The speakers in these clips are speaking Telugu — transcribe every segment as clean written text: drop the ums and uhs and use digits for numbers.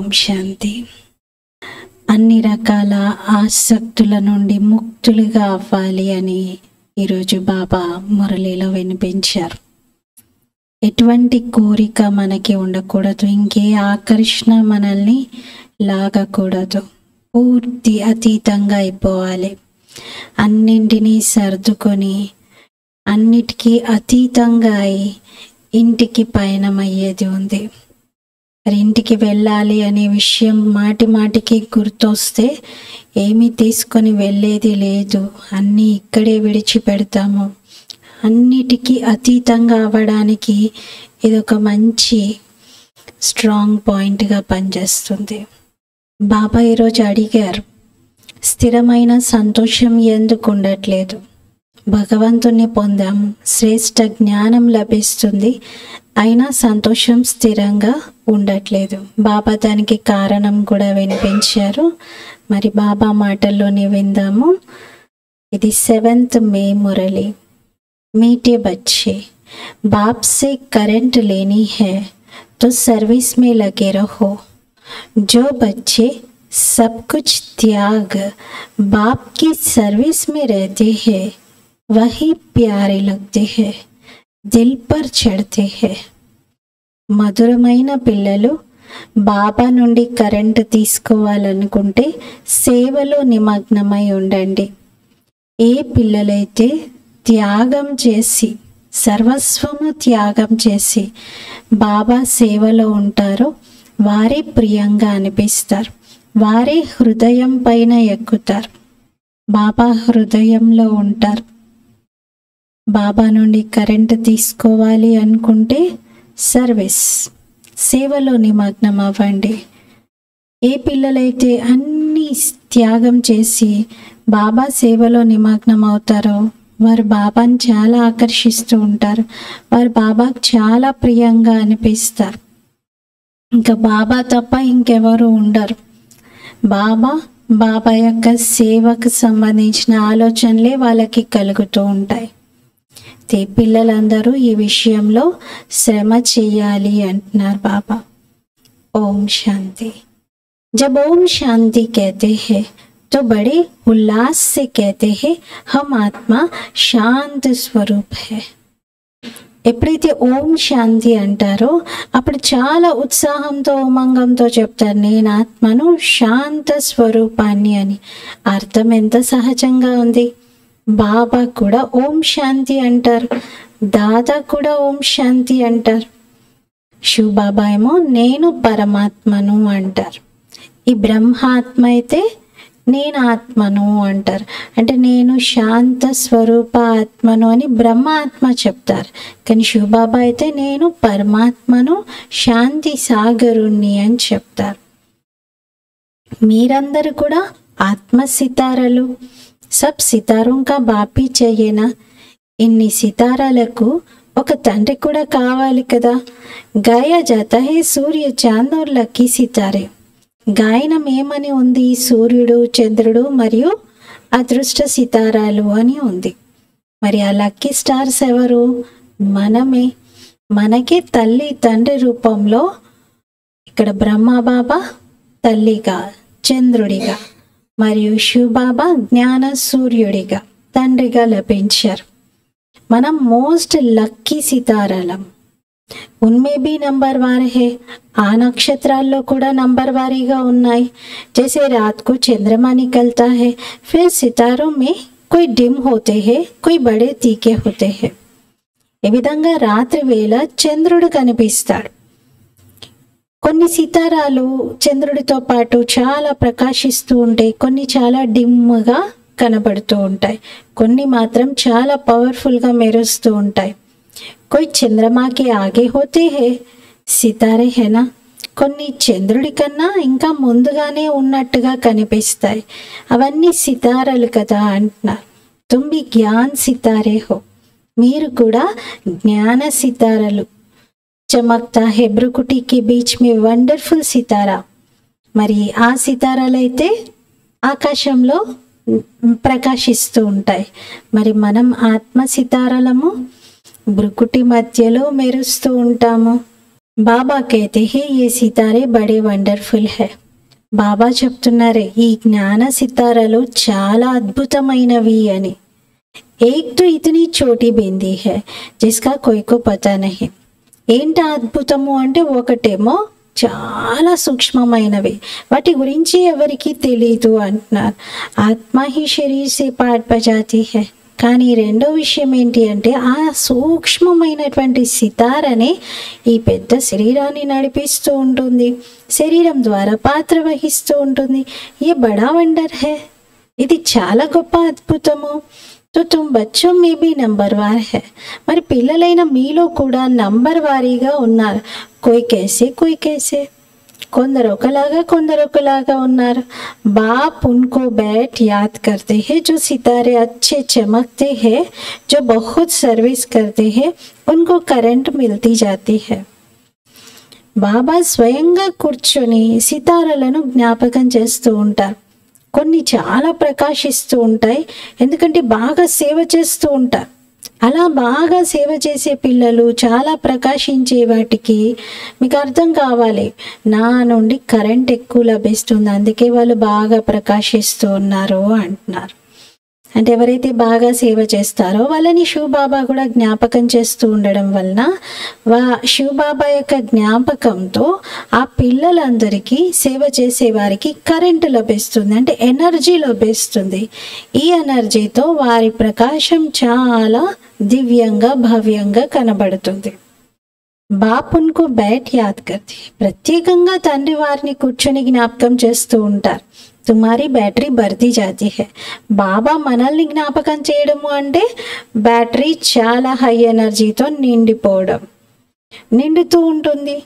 ఓం శాంతి. అన్ని రకాల ఆసక్తుల నుండి ముక్తులుగా అవ్వాలి అని ఈరోజు బాబా మురళిలో వినిపించారు. ఎటువంటి కోరిక మనకి ఉండకూడదు, ఇంకే ఆకర్షణ మనల్ని లాగకూడదు. పూర్తి అతీతంగా అయిపోవాలి. అన్నింటినీ సర్దుకొని అన్నిటికీ అతీతంగా అయి ఇంటికి పయనమయ్యేది ఉంది. మరి ఇంటికి వెళ్ళాలి అనే విషయం మాటి మాటికి గుర్తొస్తే ఏమీ తీసుకొని వెళ్ళేది లేదు, అన్నీ ఇక్కడే విడిచిపెడతాము. అన్నిటికీ అతీతంగా అవ్వడానికి ఇదొక మంచి స్ట్రాంగ్ పాయింట్గా పనిచేస్తుంది. బాబా ఈరోజు అడిగారు, స్థిరమైన సంతోషం ఎందుకు ఉండట్లేదు? భగవంతుని పొందాము, శ్రేష్ట జ్ఞానం లభిస్తుంది, అయినా సంతోషం స్థిరంగా ఉండట్లేదు. బాబా దానికి కారణం కూడా వినిపించారు. మరి బాబా మాటల్లోనే విందాము. ఇది 7th మే మురళి. मीठे बच्चे, बाप से करंट लेनी है तो सर्विस में लगे रहो. जो बच्चे सब कुछ त्याग बाप की सर्विस में रहते हैं वही प्यारे लगते हैं, दिल पर चढ़ते हैं. మధురమైన పిల్లలు, బాబా నుండి కరెంట్ తీసుకోవాలనుకుంటే సేవలో నిమగ్నమై ఉండండి. ఏ పిల్లలైతే త్యాగం చేసి, సర్వస్వము త్యాగం చేసి బాబా సేవలో ఉంటారో వారే ప్రియంగా అనిపిస్తారు, వారే హృదయం పైన ఎక్కుతారు, బాబా హృదయంలో ఉంటారు. బాబా నుండి కరెంట్ తీసుకోవాలి అనుకుంటే సర్వీస్, సేవలో నిమగ్నం అవ్వండి. ఏ పిల్లలైతే అన్ని త్యాగం చేసి బాబా సేవలో నిమగ్నం అవుతారో వారు బాబాని చాలా ఆకర్షిస్తూ ఉంటారు, వారు బాబాకు చాలా ప్రియంగా అనిపిస్తారు. ఇంకా బాబా తప్ప ఇంకెవరు ఉండరు. బాబా యొక్క సేవకు సంబంధించిన ఆలోచనలే వాళ్ళకి కలుగుతూ ఉంటాయి. పిల్లలందరూ ఈ విషయంలో శ్రమ చేయాలి అంటున్నారు బాబా. ఓం శాంతి. जब ओम शांति कहते हैं तो बड़े उल्लास से कहते हैं हम आत्मा शांत स्वरूप है. ఎప్పుడైతే ఓం శాంతి అంటారో అప్పుడు చాలా ఉత్సాహంతో ఉమంగంతో చెప్తారు, నేను ఆత్మను శాంత స్వరూపాన్ని అని. అర్థం ఎంత సహజంగా ఉంది. బాబా కూడా ఓం శాంతి అంటారు, దాదా కూడా ఓం శాంతి అంటారు. శివ బాబా ఏమో నేను పరమాత్మను అంటారు. ఈ బ్రహ్మాత్మ అయితే నేను ఆత్మను అంటారు. అంటే నేను శాంత స్వరూప ఆత్మను అని బ్రహ్మాత్మ చెప్తారు. కానీ శివబాబా అయితే నేను పరమాత్మను, శాంతి సాగరుణ్ణి అని చెప్తారు. మీరందరూ కూడా ఆత్మ సితారలు. సబ్ సితారోं का बाप ही चाहिए ना. ఇన్ని సితారాలకు ఒక తండ్రి కూడా కావాలి కదా. గాయా జాతా హై సూర్య చాంద్ और లక్కీ సితారే. గాయనం ఏమని ఉంది? సూర్యుడు, చంద్రుడు మరియు అదృష్ట సితారాలు అని ఉంది. మరి ఆ లక్కీ స్టార్స్ ఎవరు? మనమే. మనకే తల్లి తండ్రి రూపంలో ఇక్కడ బ్రహ్మబాబా తల్లిగా, చంద్రుడిగా, మరియు శివబాబా జ్ఞాన సూర్యుడిగా, తండ్రిగా లభించారు. మనం మోస్ట్ లక్కీ సితారాలం. ఉన్మే भी నంబర్ వార్ హే. ఆ నక్షత్రాల్లో కూడా నంబర్ వారీగా ఉన్నాయి. जैसे रात को चंद्रमा निकलता है, फिर सितारों में कोई डिम होते हैं, कोई बड़े तीखे होते हैं. ఈ విధంగా రాత్రి వేళ చంద్రుడు కనిపిస్తాడు. కొన్ని సితారాలు చంద్రుడితో పాటు చాలా ప్రకాశిస్తూ ఉంటాయి, కొన్ని చాలా డిమ్గా కనబడుతూ ఉంటాయి, కొన్ని మాత్రం చాలా పవర్ఫుల్గా మెరుస్తూ ఉంటాయి. कोई चंद्रमा के आगे होते हैं सितारे है ना. కొన్ని చంద్రుడి కన్నా ఇంకా ముందుగానే ఉన్నట్టుగా కనిపిస్తాయి. అవన్నీ సితారలు కదా అంటున్నారు. तुम भी ज्ञान सितारे हो. మీరు కూడా జ్ఞాన సితారలు. చమక్తా హై బ్రుకుటి కి బీచ్ మే వండర్ఫుల్ సితారా. మరి ఆ సితారాలైతే ఆకాశంలో ప్రకాశిస్తూ ఉంటాయి. మరి మనం ఆత్మ సితారలము, బ్రుకుటి మధ్యలో మెరుస్తూ ఉంటాము. బాబా कहते हैं ये सितारे बड़े వండర్ఫుల్ है. బాబా చెప్తున్నారే ఈ జ్ఞాన సితారాలు చాలా అద్భుతమైనవి అని. एक तो इतनी छोटी बिंदी है जिसका कोई को पता नहीं. ఏంటి అద్భుతము అంటే ఒకటేమో చాలా సూక్ష్మమైనవి, వాటి గురించి ఎవరికి తెలీదు అంటున్నారు. ఆత్మ హి శరీర్ సే పాట్ బజాతి హై. కానీ రెండో విషయం ఏంటి అంటే ఆ సూక్ష్మమైనటువంటి సితారనే ఈ పెద్ద శరీరాన్ని నడిపిస్తూ ఉంటుంది, శరీరం ద్వారా పాత్ర వహిస్తూ ఉంటుంది. ఏ బడా వండర్ హై, ఇది చాలా గొప్ప అద్భుతము. तो तुम बच्चों में भी नंबरवार है. మరి పిల్లలైన మీలో కూడా నంబర్ వారీగా ఉన్నారు. कोई कैसे कोई कैसे, కొందరు ఒకలాగా కొందరు ఒకలాగా ఉన్నారు. बाप उनको बैठ याद करते हैं जो सितारे अच्छे चमकते हैं, जो बहुत सर्विस करते हैं उनको करंट मिलती जाती है. బాబా స్వయంగా కూర్చొని సితారాలను జ్ఞాపకం చేస్తూ ఉంటారు. కొన్ని చాలా ప్రకాశిస్తూ ఉంటాయి, ఎందుకంటే బాగా సేవ చేస్తూ ఉంటారు. అలా బాగా సేవ చేసే పిల్లలు చాలా ప్రకాశించే వాటికి మీకు అర్థం కావాలి, నా నుండి కరెంట్ ఎక్కువ లభిస్తుంది, అందుకే వాళ్ళు బాగా ప్రకాశిస్తూ ఉన్నారు అంటున్నారు. అంటే ఎవరైతే బాగా సేవ చేస్తారో వాళ్ళని శివబాబా కూడా జ్ఞాపకం చేస్తూ ఉండడం వలన శివబాబా యొక్క జ్ఞాపకంతో ఆ పిల్లలందరికీ సేవ చేసే వారికి కరెంటు లభిస్తుంది, అంటే ఎనర్జీ లభిస్తుంది. ఈ ఎనర్జీతో వారి ప్రకాశం చాలా దివ్యంగా భవ్యంగా కనబడుతుంది. బాపున్కు బైట్ యాద్ కర్తే, ప్రత్యేకంగా తండ్రి వారిని కూర్చొని జ్ఞాపకం చేస్తూ ఉంటారు. తుమారి బ్యాటరీ బర్తీ జాతి హై. బాబా మనల్ని జ్ఞాపకం చేయడము అంటే బ్యాటరీ చాలా హై ఎనర్జీతో నిండుతూ ఉంటుంది.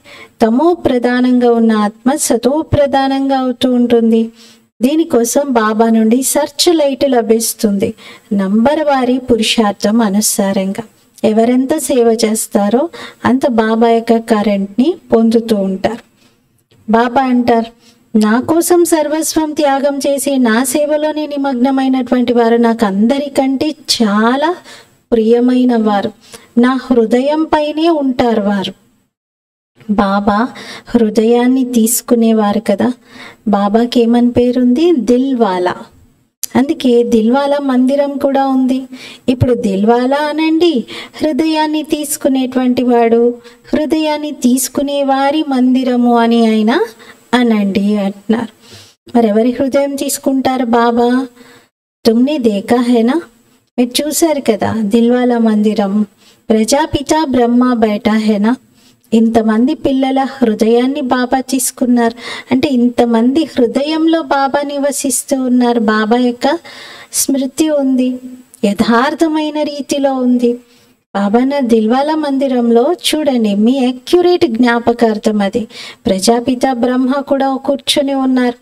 తమో ప్రధానంగా ఉన్న ఆత్మ సతో ప్రధానంగా అవుతూ ఉంటుంది. దీనికోసం బాబా నుండి సర్చ్ లైట్ లభిస్తుంది. నంబర్ వారి పురుషార్థం అనుసారంగా ఎవరెంత సేవ చేస్తారో అంత బాబా యొక్క కరెంట్ని పొందుతూ ఉంటారు. బాబా అంటారు, నా కోసం సర్వస్వం త్యాగం చేసి నా సేవలోనే నిమగ్నమైనటువంటి వారు నాకు అందరికంటే చాలా ప్రియమైన వారు, నా హృదయం పైనే ఉంటారు వారు. బాబా హృదయాన్ని తీసుకునేవారు కదా. బాబాకి ఏమని పేరుంది? దిల్వాలా. అందుకే దిల్వాలా మందిరం కూడా ఉంది. ఇప్పుడు దిల్వాలా అనండి, హృదయాన్ని తీసుకునేటువంటి వాడు, హృదయాన్ని తీసుకునే వారి మందిరము అని ఆయన అనండి అంటున్నారు. మరెవరి హృదయం తీసుకుంటారు బాబా? తుమ్నే దేకా హేనా, మీరు చూశారు కదా దిల్వాలా మందిరం. ప్రజాపిత బ్రహ్మ బయట హేనా. ఇంతమంది పిల్లల హృదయాన్ని బాబా తీసుకున్నారు అంటే ఇంతమంది హృదయంలో బాబా నివసిస్తూ ఉన్నారు. బాబా యొక్క స్మృతి ఉంది, యథార్థమైన రీతిలో ఉంది. బాబా నా దిల్వాలా మందిరంలో చూడండి, మీ అక్యురేట్ జ్ఞాపకార్థం అది. ప్రజాపిత బ్రహ్మ కూడా కూర్చొని ఉన్నారు,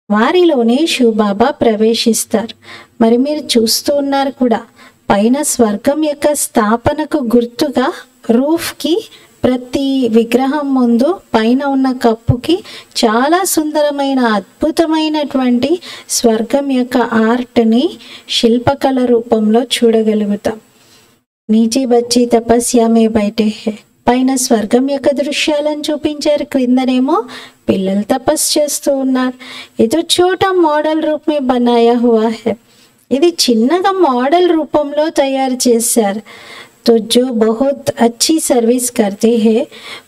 వారిలోనే శివబాబా ప్రవేశిస్తారు. మరి మీరు చూస్తూ ఉన్నారు కూడా, పైన స్వర్గం యొక్క స్థాపనకు గుర్తుగా రూఫ్కి ప్రతి విగ్రహం ముందు పైన ఉన్న కప్పుకి చాలా సుందరమైన అద్భుతమైనటువంటి స్వర్గం యొక్క ఆర్ట్ని శిల్పకళ రూపంలో చూడగలుగుతాం. నీచే బచ్చి తపస్యామే బయటే హే, పైన స్వర్గం యొక్క దృశ్యాలను చూపించారు, క్రిందనేమో పిల్లలు తపస్సు చేస్తూ ఉన్నారు. ఇదో చోట మోడల్ రూపమే బనాయా హువా హై, ఇది చిన్నగా మోడల్ రూపంలో తయారు చేశారు. तो जो बहुत अच्छी सर्विस करते हैं,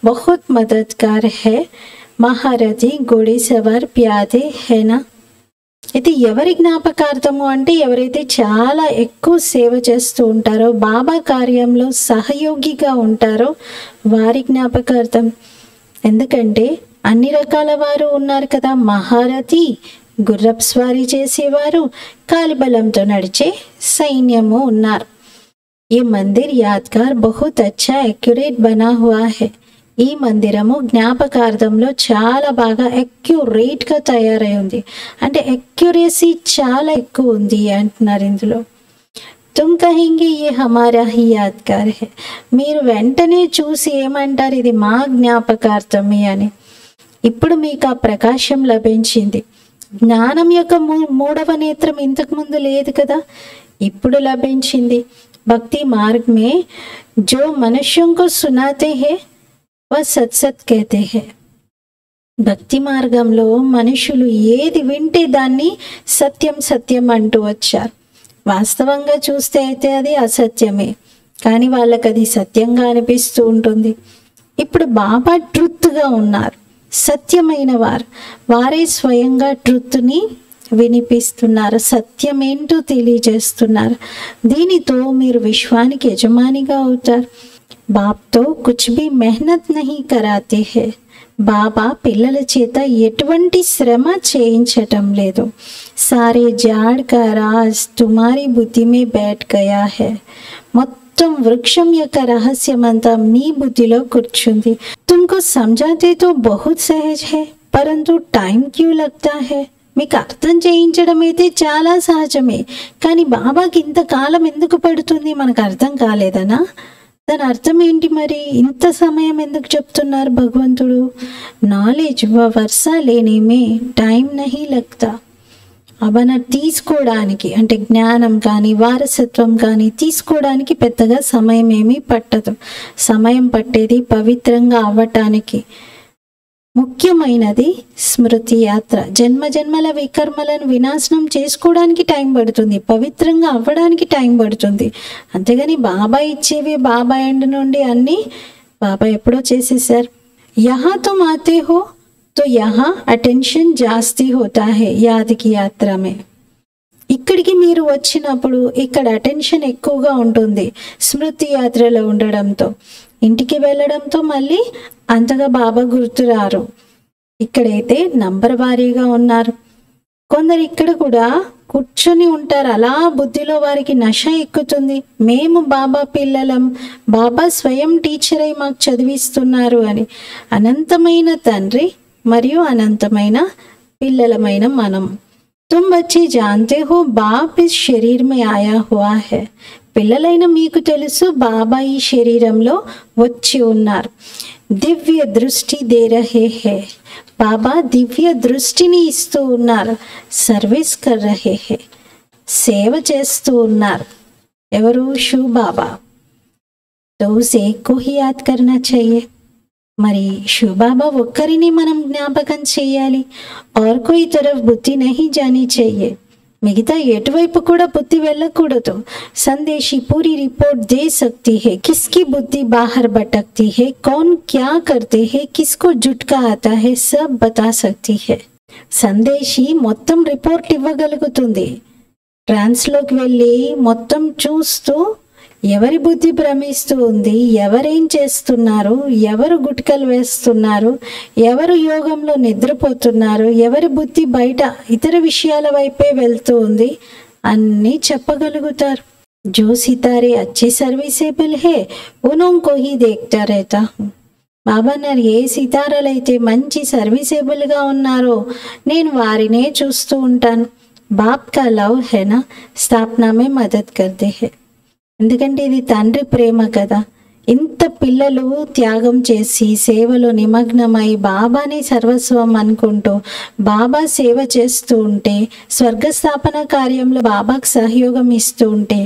बहुत मददगार है, महारथी घोड़े सवार प्यादे है ना. ఇది ఎవరి జ్ఞాపకార్థము అంటే ఎవరైతే చాలా ఎక్కువ సేవ చేస్తూ ఉంటారో, బాబా కార్యంలో సహయోగిగా ఉంటారో వారి జ్ఞాపకార్థం. ఎందుకంటే అన్ని రకాల వారు ఉన్నారు కదా. మహారథి గుర్రపు స్వారీ చేసేవారు, కాలిబలంతో నడిచే సైన్యము ఉన్నారు. ఈ మందిర్ యాద్గార్ బహుత్ అచ్చా అక్యురేట్ బనా హువా హై. ఈ మందిరము జ్ఞాపకార్థంలో చాలా బాగా అక్యురేట్గా తయారై ఉంది, అంటే అక్యురేసీ చాలా ఎక్కువ ఉంది అంటున్నారు ఇందులో. తుమ్ కహేంగే ఏ హమారా హీ యాద్గార్ హై, మీరు వెంటనే చూసి ఏమంటారు, ఇది మా జ్ఞాపకార్థమే అని. ఇప్పుడు మీకు ఆ ప్రకాశం లభించింది. జ్ఞానం యొక్క మూడవ నేత్రం ఇంతకు ముందు లేదు కదా, ఇప్పుడు లభించింది. भक्ति मार्ग में जो मनुष्यों को सुनाते हैं వ సత్ సత్ कहते हैं. భక్తి మార్గంలో మనుషులు ఏది వింటే దాన్ని సత్యం సత్యం అంటూ వచ్చారు. వాస్తవంగా చూస్తే అయితే అది అసత్యమే, కానీ వాళ్ళకి అది సత్యంగా అనిపిస్తూ ఉంటుంది. ఇప్పుడు బాబా ట్రుత్గా ఉన్నారు, సత్యమైన వారు. వారే స్వయంగా ట్రుత్ని వినిపిస్తున్నారు, సత్యమేంటో తెలియజేస్తున్నారు. దీనితో మీరు విశ్వానికి యజమానిగా అవుతారు. బాప్తో కుచ్ భీ మెహనత్ నహీ కరాతే హై. బాబా పిల్లల చేత ఎటువంటి శ్రమ చేయించటం లేదు. సారే జాడ్ కా రాజ్ తుమారీ బుద్ధి మే బైఠ్ గయా హై. మొత్తం వృక్షం యొక్క రహస్యమంతా మీ బుద్ధిలో కూర్చుంది. తుమ్కో సమझाते तो बहुत सहज है, परंतु टाइम क्यों लगता है. మీకు అర్థం చేయించడం అయితే చాలా సహజమే, కానీ బాబాకి ఇంతకాలం ఎందుకు పడుతుంది? మనకు అర్థం కాలేదనా? దాని అర్థం ఏంటి మరి? ఇంత సమయం ఎందుకు చెప్తున్నారు భగవంతుడు? నాలెడ్జ్ వర్షా లేనేమే టైం నహీ లగ్తా. అవన తీసుకోవడానికి అంటే జ్ఞానం కానీ వారసత్వం కానీ తీసుకోవడానికి పెద్దగా సమయం ఏమీ పట్టదు. సమయం పట్టేది పవిత్రంగా అవ్వటానికి. ముఖ్యమైనది స్మృతి యాత్ర. జన్మ జన్మల వికర్మలను వినాశనం చేసుకోవడానికి టైం పడుతుంది, పవిత్రంగా అవ్వడానికి టైం పడుతుంది. అంతేగాని బాబా ఇచ్చేవి బాబా ఎండ్ నుండి అన్నీ బాబా ఎప్పుడో చేసేసారు. యహా తుమ్ ఆతే హో తో యహా అటెన్షన్ జాస్తి హోతా హై యాద్ కి యాత్ర మే. ఇక్కడికి మీరు వచ్చినప్పుడు ఇక్కడ అటెన్షన్ ఎక్కువగా ఉంటుంది స్మృతి యాత్రలో ఉండడంతో. ఇంటికి వెళ్ళడంతో మళ్ళీ అంతగా బాబా గుర్తురారు. ఇక్కడైతే నంబర్ వారీగా ఉన్నారు. కొందరు ఇక్కడ కూడా కూర్చొని ఉంటారు, అలా బుద్ధిలో వారికి నశ ఎక్కుతుంది. మేము బాబా పిల్లలం, బాబా స్వయం టీచర్ అయి మాకు చదివిస్తున్నారు అని. అనంతమైన తండ్రి మరియు అనంతమైన పిల్లలమైన మనం. तुम बच्चे जानते हो बाप इस शरीर में आया हुआ है. పిల్లలైన మీకు తెలుసు బాబా ఈ శరీరంలో వచ్చి ఉన్నారు. దివ్య దృష్టి దే రహే హే. బాబా దివ్య దృష్టిని ఇస్తూ ఉన్నారు. సర్వీస్ కర్ రహే హే. సేవ చేస్తూ ఉన్నారు. ఎవరు? శివ్ బాబా. తో ఉసే కో హీ యాద్ కర్నా చాహియే. మరి శివబాబా ఒక్కరిని మనం జ్ఞాపకం చేయాలి. और कोई तरफ బుద్ధి नहीं जानी चाहिए. మిగతా ఎటువైపు కూడా బుద్ధి వెళ్ళకూడదు. సందేశీ పూरी रिपोर्ट दे सकती है किसकी बुद्धि बाहर भटकती है, कौन क्या करते हैं, किसको झुटका आता है, सब बता सकती है. సందేశీ మొత్తం రిపోర్ట్ ఇవ్వగలుగుతుంది. ట్రాన్స్లోకి వెళ్ళి మొత్తం చూస్తూ ఎవరి బుద్ధి భ్రమిస్తూ ఉంది, ఎవరేం చేస్తున్నారు, ఎవరు గుట్కలు వేస్తున్నారు, ఎవరు యోగంలో నిద్రపోతున్నారు, ఎవరి బుద్ధి బయట ఇతర విషయాల వైపే వెళ్తూ ఉంది, అన్నీ చెప్పగలుగుతారు. జో సితారే అచ్చే సర్వీసేబుల్ హే ఉనోంకో హీ దేఖ్తా రెహతా హూం. బాబా అన్నారు, ఏ సితారాలైతే మంచి సర్వీసేబుల్గా ఉన్నారో నేను వారినే చూస్తూ ఉంటాను. బాప్ కా లవ్ హేనా స్థాపన మే మదద్ కర్తే హే. ఎందుకంటే ఇది తండ్రి ప్రేమ కదా. ఇంత పిల్లలు త్యాగం చేసి సేవలో నిమగ్నమై బాబాని సర్వస్వం అనుకుంటూ బాబా సేవ చేస్తూ ఉంటే, స్వర్గస్థాపన కార్యంలో బాబాకు సహయోగం ఇస్తూ ఉంటే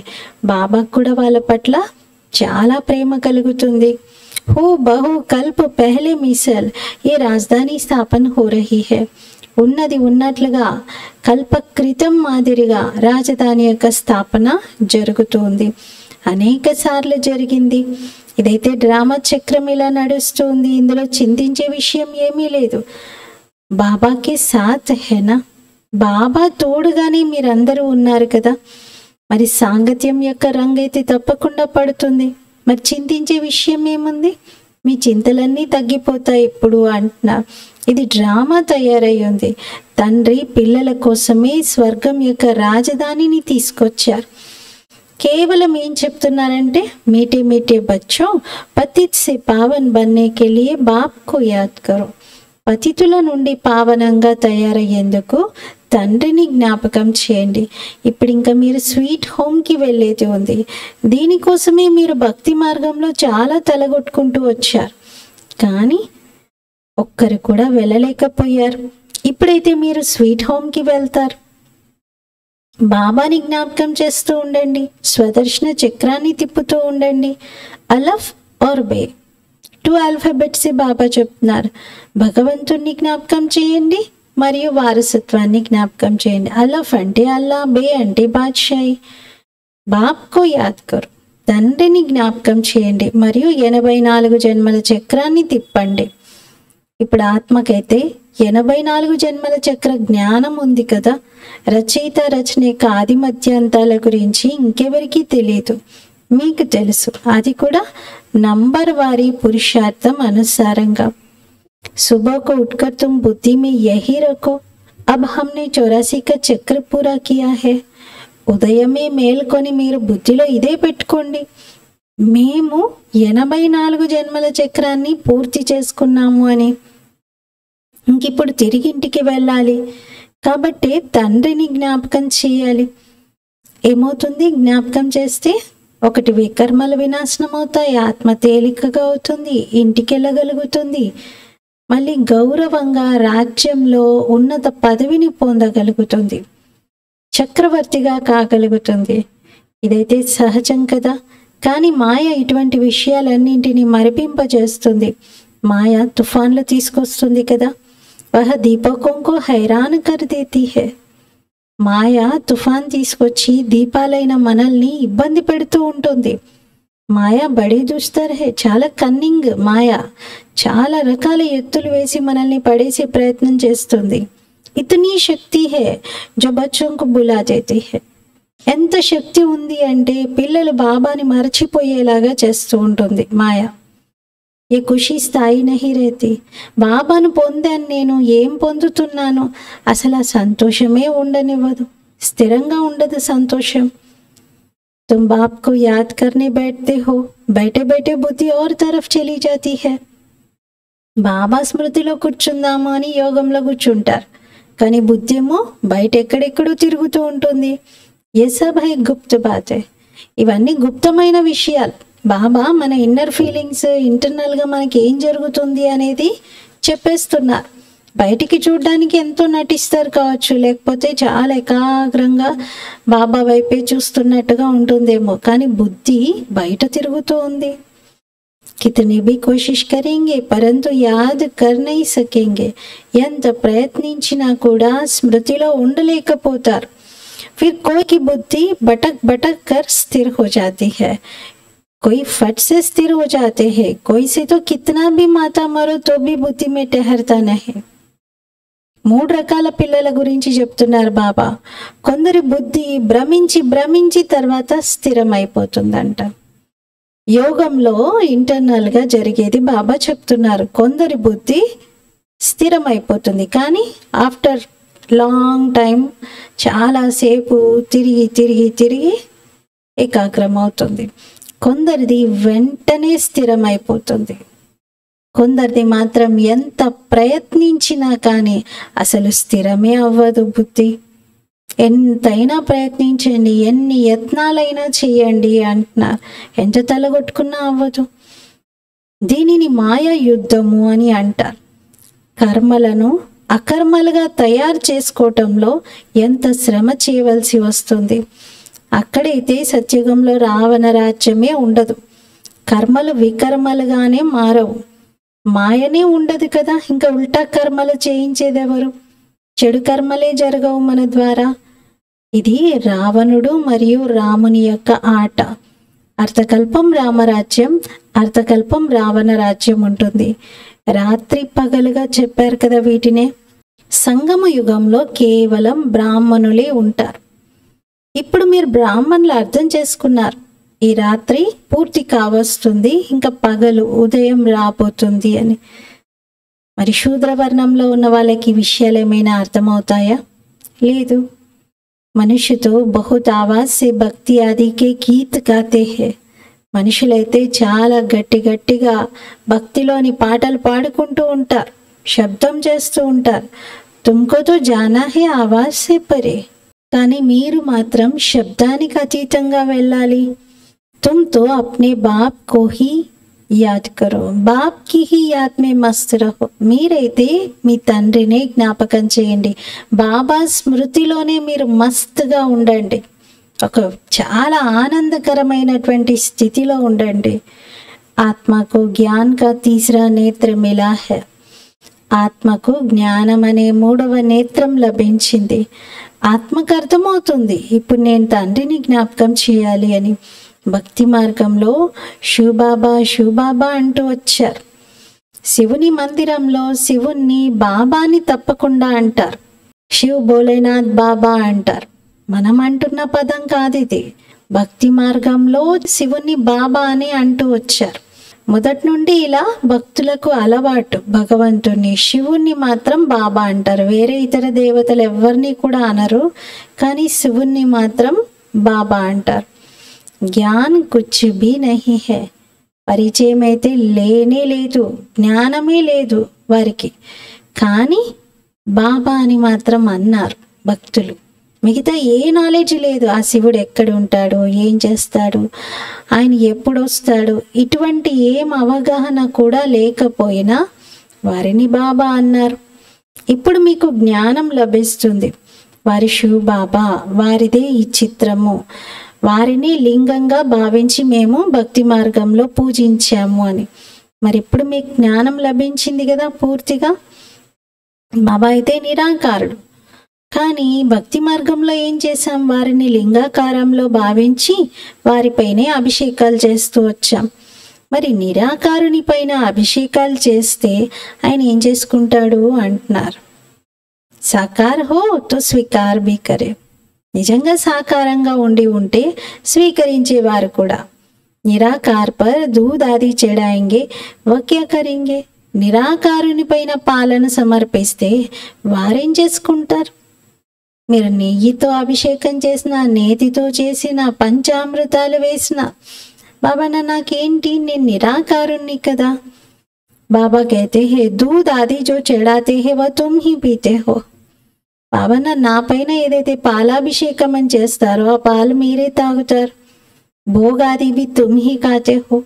బాబాకు కూడా వాళ్ళ పట్ల చాలా ప్రేమ కలుగుతుంది. హూ బహు కల్ప పెహలే మిసల్ ఏ రాజధాని స్థాపన హో రహీ హై. ఉన్నది ఉన్నట్లుగా కల్ప క్రితం మాదిరిగా రాజధాని యొక్క స్థాపన జరుగుతుంది. అనేక సార్లు జరిగింది. ఇదైతే డ్రామా చక్రం ఇలా నడుస్తుంది. ఇందులో చింతించే విషయం ఏమీ లేదు. బాబాకి సాత్ హేనా. బాబా తోడుగానే మీరందరూ ఉన్నారు కదా. మరి సాంగత్యం యొక్క రంగు అయితే తప్పకుండా పడుతుంది. మరి చింతించే విషయం ఏముంది? మీ చింతలన్నీ తగ్గిపోతాయి ఇప్పుడు అంటున్నారు. ఇది డ్రామా తయారై ఉంది. తండ్రి పిల్లల కోసమే స్వర్గం యొక్క రాజధానిని తీసుకొచ్చారు. కేవలం ఏం చెప్తున్నారంటే, మీటే మీటే బచ్చో పతిత్ సే పావన్ బన్నే కే లియే బాప్ కో యాద్ కరో. పతితుల నుండి పావనంగా తయారయ్యేందుకు తండ్రిని జ్ఞాపకం చేయండి. ఇప్పుడు ఇంకా మీరు స్వీట్ హోమ్కి వెళ్ళేది ఉంది. దీనికోసమే మీరు భక్తి మార్గంలో చాలా తలగొట్టుకుంటూ వచ్చారు, కానీ ఒక్కరు కూడా వెళ్ళలేకపోయారు. ఇప్పుడైతే మీరు స్వీట్ హోమ్కి వెళ్తారు. బాబాని జ్ఞాపకం చేస్తూ ఉండండి. స్వదర్శన చక్రాన్ని తిప్పుతూ ఉండండి. అలఫ్ और बे టూ ఆల్ఫాబెట్స్ బాబా చెప్తున్నారు. భగవంతుణ్ణి జ్ఞాపకం చేయండి మరియు వారసత్వాన్ని జ్ఞాపకం చేయండి. అలఫ్ అంటే అల్లా, బే అంటే బాద్షాయి. బాప్కో యాద్ కరు, తండ్రిని జ్ఞాపకం చేయండి మరియు 84 జన్మల చక్రాన్ని తిప్పండి. ఇప్పుడు ఆత్మకైతే 84 జన్మల చక్ర జ్ఞానం ఉంది కదా. రచయిత రచన యొక్క ఆది మధ్యాంతాల గురించి ఇంకెవరికీ తెలియదు, మీకు తెలుసు. అది కూడా నంబర్ వారి పురుషార్థం అనుసారంగా. सुबह को उठकर तुम बुद्धि में यही रखो, अब हमने 84 का चक्र पूरा किया है. ఉదయమే మేల్కొని మీరు బుద్ధిలో ఇదే పెట్టుకోండి, మేము 84 జన్మల చక్రాన్ని పూర్తి చేసుకున్నాము అని. ఇంకిప్పుడు తిరిగి ఇంటికి వెళ్ళాలి కాబట్టి తండ్రిని జ్ఞాపకం చేయాలి. ఏమవుతుంది జ్ఞాపకం చేస్తే? ఒకటి వికర్మల వినాశనం అవుతాయి, ఆత్మ తేలికగా అవుతుంది, ఇంటికి వెళ్ళగలుగుతుంది, మళ్ళీ గౌరవంగా రాజ్యంలో ఉన్నత పదవిని పొందగలుగుతుంది, చక్రవర్తిగా కాగలుగుతుంది. ఇదైతే సహజం కదా. కానీ మాయ ఇటువంటి విషయాలన్నింటినీ మరిపింపజేస్తుంది. మాయ తుఫాన్లు తీసుకొస్తుంది కదా. వహ దీపకోంకో హైరాన్ కర్ దేతీ హై. మాయ తుఫాన్ తీసుకొచ్చి దీపాలైన మనల్ని ఇబ్బంది పెడుతూ ఉంటుంది. మాయ బడి దుస్తర్ హై, చాలా కన్నింగ్ మాయ, చాలా రకాల ఎత్తులు వేసి మనల్ని పడేసే ప్రయత్నం చేస్తుంది. ఇతనీ శక్తి హై జో బచ్చోంకు బులా దేతీ హై. ఎంత శక్తి ఉంది అంటే పిల్లలు బాబాని మరచిపోయేలాగా చేస్తూ ఉంటుంది మాయ. ఏ ఖుషి స్థాయి నహి రేతి. బాబాను పొందాను, నేను ఏం పొందుతున్నాను, అసలు ఆ సంతోషమే ఉండనివ్వదు, స్థిరంగా ఉండదు సంతోషం. तुम बाप को याद करने बैठते हो, बैठे बैठे बुद्धि और तरफ चली जाती है. బాబా స్మృతిలో కూర్చుందాము అని యోగంలో కూర్చుంటారు, కానీ బుద్ధి ఏమో బయట ఎక్కడెక్కడో తిరుగుతూ ఉంటుంది. ఏ సబ్ హై గుప్త బాతే. ఇవన్నీ గుప్తమైన విషయాలు. బాబా మన ఇన్నర్ ఫీలింగ్స్, ఇంటర్నల్గా మనకి ఏం జరుగుతుంది అనేది చెప్పేస్తున్నారు. బయటికి చూడడానికి ఎంతో నటిస్తారు కావచ్చు, లేకపోతే చాలా ఏకాగ్రంగా బాబా వైపే చూస్తున్నట్టుగా ఉంటుందేమో, కానీ బుద్ధి బయట తిరుగుతూ ఉంది. కితనీ భీ కోషిష్ కరేంగే పరంతు యాద్ కర్ నహీ సకేంగే. ఎంత ప్రయత్నించినా కూడా స్మృతిలో ఉండలేకపోతారు. ఫిర్ కోయి కి బుద్ధి భటక్ భటక్ కర్ స్థిర్ హో జాతీ హై, कोई फट से स्थिर हो जाते हैं, कोई से तो कितना भी माता मरो तो भी बुद्धि में ठहरता नहीं. 3 రకాల పిల్లల గురించి చెప్తున్నారు బాబా. కొందరి బుద్ధి భ్రమించి భ్రమించి తర్వాత స్థిరమైపోతుందంట. యోగంలో ఇంటర్నల్గా జరిగేది బాబా చెప్తున్నారు. కొందరి బుద్ధి స్థిరమైపోతుంది, కానీ ఆఫ్టర్ లాంగ్ టైం చాలాసేపు తిరిగి తిరిగి తిరిగి ఏకాగ్రం అవుతుంది. కొందరిది వెంటనే స్థిరమైపోతుంది, కొందరిది మాత్రం ఎంత ప్రయత్నించినా కానీ అసలు స్థిరమే అవ్వదు బుద్ధి. ఎంతైనా ప్రయత్నించండి, ఎన్ని యత్నాలైనా చేయండి అంటున్నారు, ఎంత తలగొట్టుకున్నా అవ్వదు. దీనిని మాయా యుద్ధము అని అంటారు. కర్మలను అకర్మలుగా తయారు చేసుకోవటంలో ఎంత శ్రమ చేయవలసి వస్తుంది. అక్కడైతే సత్యుగంలో రావణ రాజ్యమే ఉండదు, కర్మలు వికర్మలుగానే మారవు, మాయనే ఉండదు కదా. ఇంకా ఉల్టా కర్మలు చేయించేదెవరు? చెడు కర్మలే జరగవు మన ద్వారా. ఇది రావణుడు మరియు రాముని యొక్క ఆట. అర్థకల్పం రామరాజ్యం, అర్థకల్పం రావణ రాజ్యం ఉంటుంది. రాత్రి పగలుగా చెప్పారు కదా వీటినే. సంగమ యుగంలో కేవలం బ్రాహ్మణులే ఉంటారు. ఇప్పుడు మీరు బ్రాహ్మణులు అర్థం చేసుకున్నారు, ఈ రాత్రి పూర్తి కావస్తుంది, ఇంకా పగలు ఉదయం రాబోతుంది అని. మరి శూద్రవర్ణంలో ఉన్న వాళ్ళకి విషయాలు ఏమైనా అర్థమవుతాయా? లేదు. మనుషుతో బహుత్ ఆవాజ్ సే భక్తి ఆదికే గీత్ గాతే హై. మనుషులైతే చాలా గట్టి గట్టిగా భక్తిలోని పాటలు పాడుకుంటూ ఉంటారు, శబ్దం చేస్తూ ఉంటారు. తుమ్కో తో జానా హై ఆవాజ్ సే పరే. కానీ మీరు మాత్రం శబ్దానికి అతీతంగా వెళ్ళాలి. तुम तो अपने बाप को ही याद करो, बाप की ही याद में मस्त रहो. మీరైతే మీ తండ్రిని జ్ఞాపకం చేయండి, బాబా స్మృతిలోనే మీరు మస్తుగా ఉండండి, ఒక చాలా ఆనందకరమైనటువంటి స్థితిలో ఉండండి. आत्मा को ज्ञान का तीसरा नेत्र मिला है। ఆత్మకు జ్ఞానం అనే మూడవ నేత్రం లభించింది. ఆత్మకు అర్థమవుతుంది ఇప్పుడు నేను తండ్రిని జ్ఞాపకం చేయాలి అని. భక్తి మార్గంలో శివబాబా శివబాబా అంటూ వచ్చారు. శివుని మందిరంలో శివుణ్ణి బాబాని తప్పకుండా అంటారు. శివ్ భోలేనాథ్ బాబా అంటారు. మనం అంటున్న పదం కాదు ఇది. భక్తి మార్గంలో శివుని బాబా అని అంటూ వచ్చారు. మొదటి నుండి ఇలా భక్తులకు అలవాటు. భగవంతుని శివుణ్ణి మాత్రం బాబా అంటారు. వేరే ఇతర దేవతలు ఎవరిని కూడా అనరు, కానీ శివుణ్ణి మాత్రం బాబా అంటారు. జ్ఞాన్ కుచ్ భీ నహీ హై. పరిచయం అయితే లేనే లేదు, జ్ఞానమే లేదు వారికి, కానీ బాబా అని మాత్రం అన్నారు భక్తులు. మిగతా ఏ నాలెడ్జ్ లేదు. ఆ శివుడు ఎక్కడ ఉంటాడు, ఏం చేస్తాడు, ఆయన ఎప్పుడు వస్తాడు, ఇటువంటి ఏం అవగాహన కూడా లేకపోయినా వారిని బాబా అన్నారు. ఇప్పుడు మీకు జ్ఞానం లభిస్తుంది. వారి శివ బాబా, వారిదే ఈ చిత్రము. వారిని లింగంగా భావించి మేము భక్తి మార్గంలో పూజించాము అని. మరి ఇప్పుడు మీకు జ్ఞానం లభించింది కదా పూర్తిగా. బాబా అయితే నిరాకారుడు, కానీ భక్తి మార్గంలో ఏం చేశాం, వారిని లింగాకారంలో భావించి వారిపైనే అభిషేకాలు చేస్తూ వచ్చాం. మరి నిరాకారుని పైన అభిషేకాలు చేస్తే ఆయన ఏం చేసుకుంటాడు అంటున్నారు. సాకార్ హో తో స్వీకార్ భీ కరే. నిజంగా సాకారంగా ఉంటే స్వీకరించేవారు కూడా. నిరాకార్ పర్ దూద్ ఆది చెడాయింగే వక్య కరింగే. నిరాకారుని పైన పాలన సమర్పిస్తే వారేం చేసుకుంటారు. మీరు నెయ్యితో అభిషేకం చేసిన, నేతితో చేసిన, పంచామృతాలు వేసిన, బాబా నాకేంటి, నేను నిరాకారుణ్ణి కదా. బాబా कहते हैं दूध आदि जो चढ़ाते हैं वह तुम ही पीते हो. బాబా నా పైన ఏదైతే పాలాభిషేకం అని చేస్తారో ఆ పాలు మీరే తాగుతారు. భోగాది भी तुम ही खाते हो.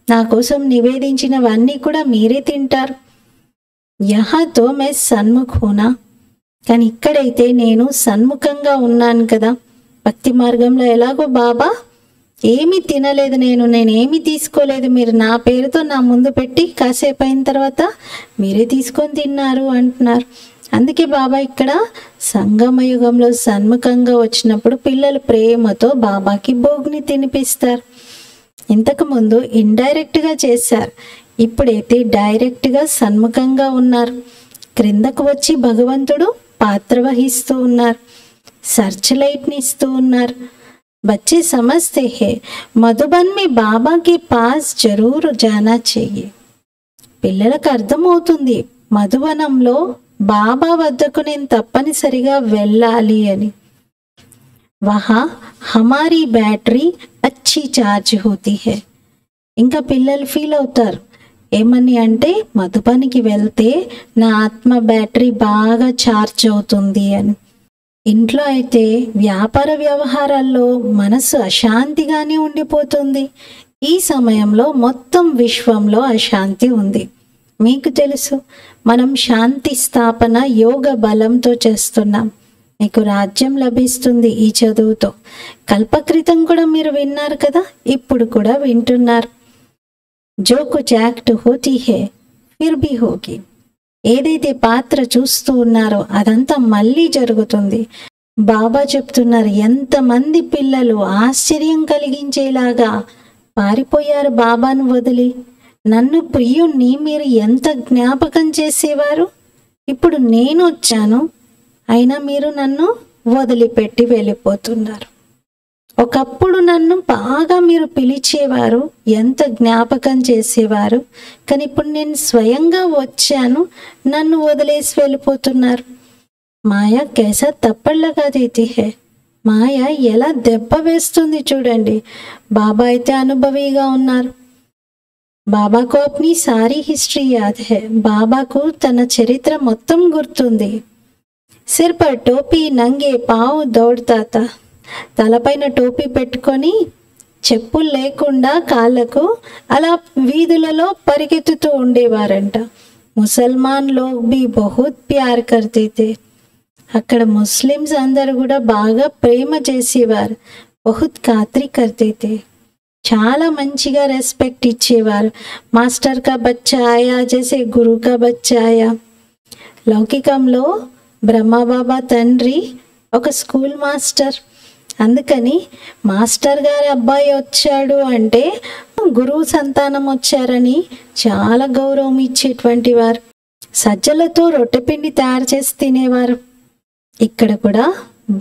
నా కోసం నివేదించినవన్నీ కూడా మీరే తింటారు. యహా తో मैं सन्मुख होना. కానీ ఇక్కడైతే నేను సన్ముఖంగా ఉన్నాను కదా. భక్తి మార్గంలో ఎలాగో బాబా ఏమి తినలేదు, నేనేమి తీసుకోలేదు, మీరు నా పేరుతో నా ముందు పెట్టి కాసేపు అయిన తర్వాత మీరే తీసుకొని తిన్నారు అంటున్నారు. అందుకే బాబా ఇక్కడ సంగమయుగంలో సన్ముఖంగా వచ్చినప్పుడు పిల్లలు ప్రేమతో బాబాకి భోగ్ని తినిపిస్తారు. ఇంతకుముందు ఇండైరెక్ట్గా చేశారు, ఇప్పుడైతే డైరెక్ట్గా సన్ముఖంగా ఉన్నారు. క్రిందకు వచ్చి భగవంతుడు పాత్ర వహిస్తూ ఉన్నారు, సర్చ్ లైట్ని ఇస్తూ ఉన్నారు. बच्चे समझते हैं मधुबन में बाबा के पास जरूर जाना चाहिए. పిల్లలకు అర్థమవుతుంది మధువనంలో బాబా వద్దకు నేను తప్పనిసరిగా వెళ్ళాలి అని. వహా హమారీ బ్యాటరీ అచ్చి చార్జ్ హోతీ హై. ఇంకా పిల్లలు ఫీల్ అవుతారు ఏమని అంటే, మధుబనికి వెళ్తే నా ఆత్మ బ్యాటరీ బాగా ఛార్జ్ అవుతుంది అని. ఇంట్లో అయితే వ్యాపార వ్యవహారాల్లో మనసు అశాంతిగానే ఉండిపోతుంది. ఈ సమయంలో మొత్తం విశ్వంలో అశాంతి ఉంది. మీకు తెలుసు, మనం శాంతి స్థాపన యోగ బలంతో చేస్తున్నాం. మీకు రాజ్యం లభిస్తుంది ఈ చదువుతో. కల్పక్రితం కూడా మీరు విన్నారు కదా, ఇప్పుడు కూడా వింటున్నారు. జో కుచ్ యాక్ట్ హోతీ హై ఫిర్ భీ హోగి. ఏదైతే పాత్ర చూస్తూ ఉన్నారో అదంతా మళ్ళీ జరుగుతుంది. బాబా చెప్తున్నారు, ఎంతమంది పిల్లలు ఆశ్చర్యం కలిగించేలాగా పారిపోయారు బాబాను వదిలి. నన్ను ప్రియుణ్ణి మీరు ఎంత జ్ఞాపకం చేసేవారు, ఇప్పుడు నేను వచ్చాను అయినా మీరు నన్ను వదిలిపెట్టి వెళ్ళిపోతున్నారు. ఒకప్పుడు నన్ను బాగా మీరు పిలిచేవారు, ఎంత జ్ఞాపకం చేసేవారు, కానీ ఇప్పుడు నేను స్వయంగా వచ్చాను, నన్ను వదిలేసి వెళ్ళిపోతున్నారు. మాయా కేసా తప్పళ్ళగా దేతి హై. మాయ ఎలా దెబ్బ వేస్తుంది చూడండి. బాబా అయితే అనుభవిగా ఉన్నారు. బాబాకు అప్ని సారీ హిస్టరీ యాద్ హై. బాబాకు తన చరిత్ర మొత్తం గుర్తుంది. సిర్ పర్ టోపీ నంగే పావు దౌడతాతా. తలపైన టోపీ పెట్టుకొని చెప్పులు లేకుండా కాళ్ళకు అలా వీధులలో పరిగెత్తుతూ ఉండేవారంట. ముసల్మాన్ లోగ్ భీ బహుత్ ప్యార్ కర్తే తే. అక్కడ ముస్లిమ్స్ అందరూ కూడా బాగా ప్రేమ చేసేవారు. బహుత్ ఖాత్రీ కర్తే తే. చాలా మంచిగా రెస్పెక్ట్ ఇచ్చేవారు. మాస్టర్ కా బచ్చా ఆయా జైసే గురు కా బచ్చా ఆయా. లౌకికంలో బ్రహ్మబాబా తండ్రి ఒక స్కూల్ మాస్టర్. అందుకని మాస్టర్ గారి అబ్బాయి వచ్చాడు అంటే గురువు సంతానం వచ్చారని చాలా గౌరవం ఇచ్చేటువంటి వారు. సజ్జలతో రొట్టెపిండి తయారు చేసి తినేవారు. ఇక్కడ కూడా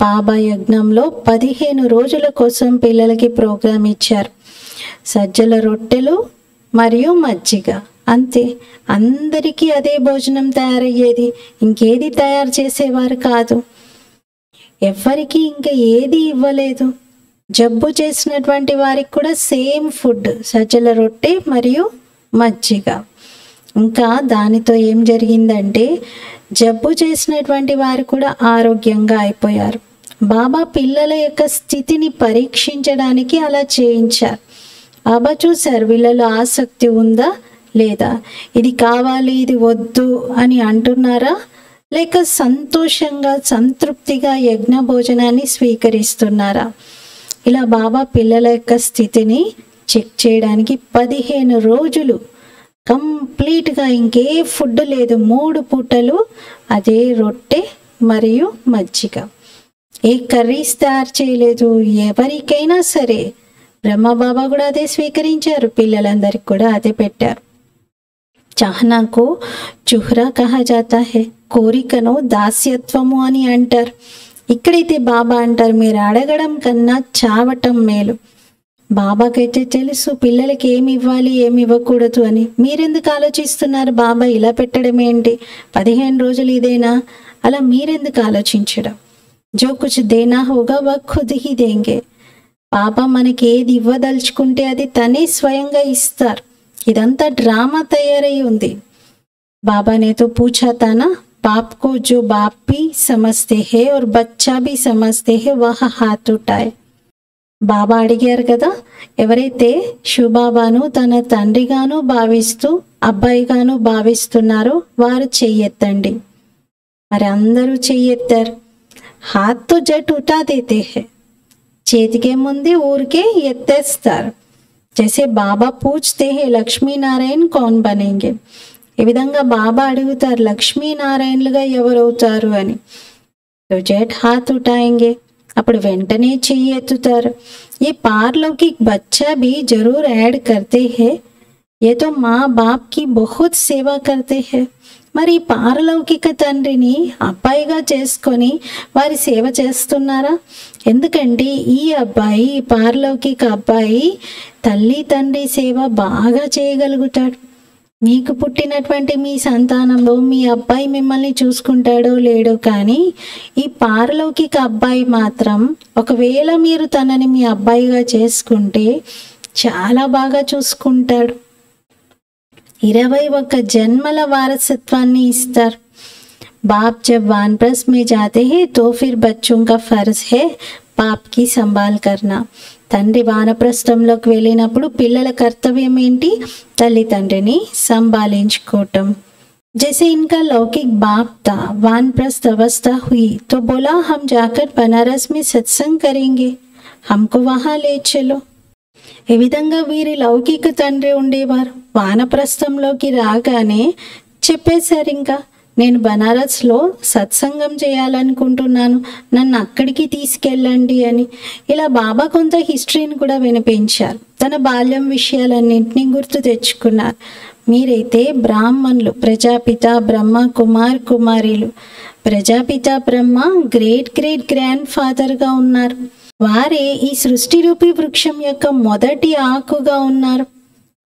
బాబా యజ్ఞంలో 15 రోజుల కోసం పిల్లలకి ప్రోగ్రాం ఇచ్చారు. సజ్జల రొట్టెలు మరియు మజ్జిగ, అంతే. అందరికీ అదే భోజనం తయారయ్యేది, ఇంకేది తయారు చేసేవారు కాదు. ఎవరికి ఇంకా ఏది ఇవ్వలేదు. జబ్బు చేసినటువంటి వారికి కూడా సేమ్ ఫుడ్, సజ్జల రొట్టె మరియు మజ్జిగ. ఇంకా దానితో ఏం జరిగిందంటే జబ్బు చేసినటువంటి వారు కూడా ఆరోగ్యంగా అయిపోయారు. బాబా పిల్లల యొక్క స్థితిని పరీక్షించడానికి అలా చేయించారు. బాబా చూశారు వీళ్ళలో ఆసక్తి ఉందా లేదా, ఇది కావాలి ఇది వద్దు అని అంటున్నారా, లేక సంతోషంగా సంతృప్తిగా యజ్ఞ భోజనాన్ని స్వీకరిస్తున్నారా. ఇలా బాబా పిల్లల యొక్క స్థితిని చెక్ చేయడానికి 15 రోజులు కంప్లీట్గా ఇంకే ఫుడ్ లేదు, 3 పూటలు అదే రొట్టె మరియు మజ్జిగ. ఏ కర్రీస్ తయారు చేయలేదు. ఎవరికైనా సరే బ్రహ్మబాబా కూడా అదే స్వీకరించారు, పిల్లలందరికీ కూడా అదే పెట్టారు. చాహనాకు చుహ్రా కహా జాతా హై, కోరికను దాస్యత్వము అని అంటారు. ఇక్కడైతే బాబా అంటారు మీరు అడగడం కన్నా చావటం మేలు. బాబాకైతే తెలుసు పిల్లలకి ఏమి ఇవ్వాలి ఏమి ఇవ్వకూడదు అని. మీరెందుకు ఆలోచిస్తున్నారు బాబా ఇలా పెట్టడం ఏంటి, 15 రోజులు ఇదేనా, అలా మీరెందుకు ఆలోచించడం. జో కుచ్ దేనా హోగా వా ఖుద్ హీ దేంగే. బాబా మనకి ఏది ఇవ్వదలుచుకుంటే అది తనే స్వయంగా ఇస్తారు. ఇదంతా డ్రామా తయారై ఉంది. बाबा ने तो पूछा था ना, बाप को जो बाप भी समझते हैं और बच्चा भी समझते हैं वह हाथ उठाए. బాబా అడిగారు కదా, ఎవరైతే శివబాబాను తన తండ్రిగాను భావిస్తూ అబ్బాయిగాను భావిస్తున్నారో వారు చెయ్యెత్తండి. మరి అందరూ చెయ్యెత్తారు. హాత్ తో జట్ ఉఠా దేతే హై, చేతికే ముందే ఊరికే ఎత్తేస్తారు. జైసే బాబా పూछते हैं లక్ష్మీనారాయణ కౌన్ బనేంగే. ఈ విధంగా బాబా అడుగుతారు లక్ష్మీనారాయణలుగా ఎవరవుతారు అని. జట్ హాత్ ఉఠాయింగే, అప్పుడు వెంటనే చెయ్యి ఎత్తుతారు. ये पारलौकिक बच्चा भी जरूर ऐड करते हैं, ये तो माँ बाप की बहुत सेवा करते हैं. మరి పారలౌకిక తండ్రిని అబ్బాయిగా చేసుకొని వారి సేవ చేస్తున్నారా. ఎందుకంటే ఈ అబ్బాయి, ఈ పారలౌకిక అబ్బాయి తల్లి తండ్రి సేవ బాగా చేయగలుగుతాడు. మీకు పుట్టినటువంటి మీ సంతానంలో మీ అబ్బాయి మిమ్మల్ని చూసుకుంటాడో లేడో, కానీ ఈ పారలౌకిక అబ్బాయి మాత్రం ఒకవేళ మీరు తనని మీ అబ్బాయిగా చేసుకుంటే చాలా బాగా చూసుకుంటాడు. 21 జన్మల వారసత్వాన్ని ఇస్తారు. बाप जब वानप्रस्थ में जाते हैं तो फिर बच्चों का फर्ज है बाप की संभाल करना. తండ్రి వానప్రస్థంలోకి వెళ్ళినప్పుడు పిల్లల కర్తవ్యం ఏంటి, తల్లిదండ్రిని సంభాలించుకోవటం. जैसे इनका लौकिक बाप था, वानप्रस्थ अवस्था हुई तो बोला हम जाकर बनारस में सत्संग करेंगे, हमको वहां ले चलो. ఈ విధంగా వీరి లౌకిక తండ్రి ఉండేవారు. వానప్రస్థంలోకి రాగానే చెప్పేశారు, ఇంకా నేను బనారస్లో సత్సంగం చేయాలనుకుంటున్నాను, నన్ను అక్కడికి తీసుకెళ్ళండి అని. ఇలా బాబా కొంత హిస్టరీని కూడా వినిపించారు. తన బాల్యం విషయాలన్నింటినీ గుర్తు తెచ్చుకున్నారు. మీరైతే బ్రాహ్మణులు, ప్రజాపిత బ్రహ్మ కుమార్ కుమారీలు. ప్రజాపిత బ్రహ్మ గ్రేట్ గ్రేట్ గ్రాండ్ ఫాదర్గా ఉన్నారు. వారే ఈ సృష్టి రూపీ వృక్షం యొక్క మొదటి ఆకుగా ఉన్నారు.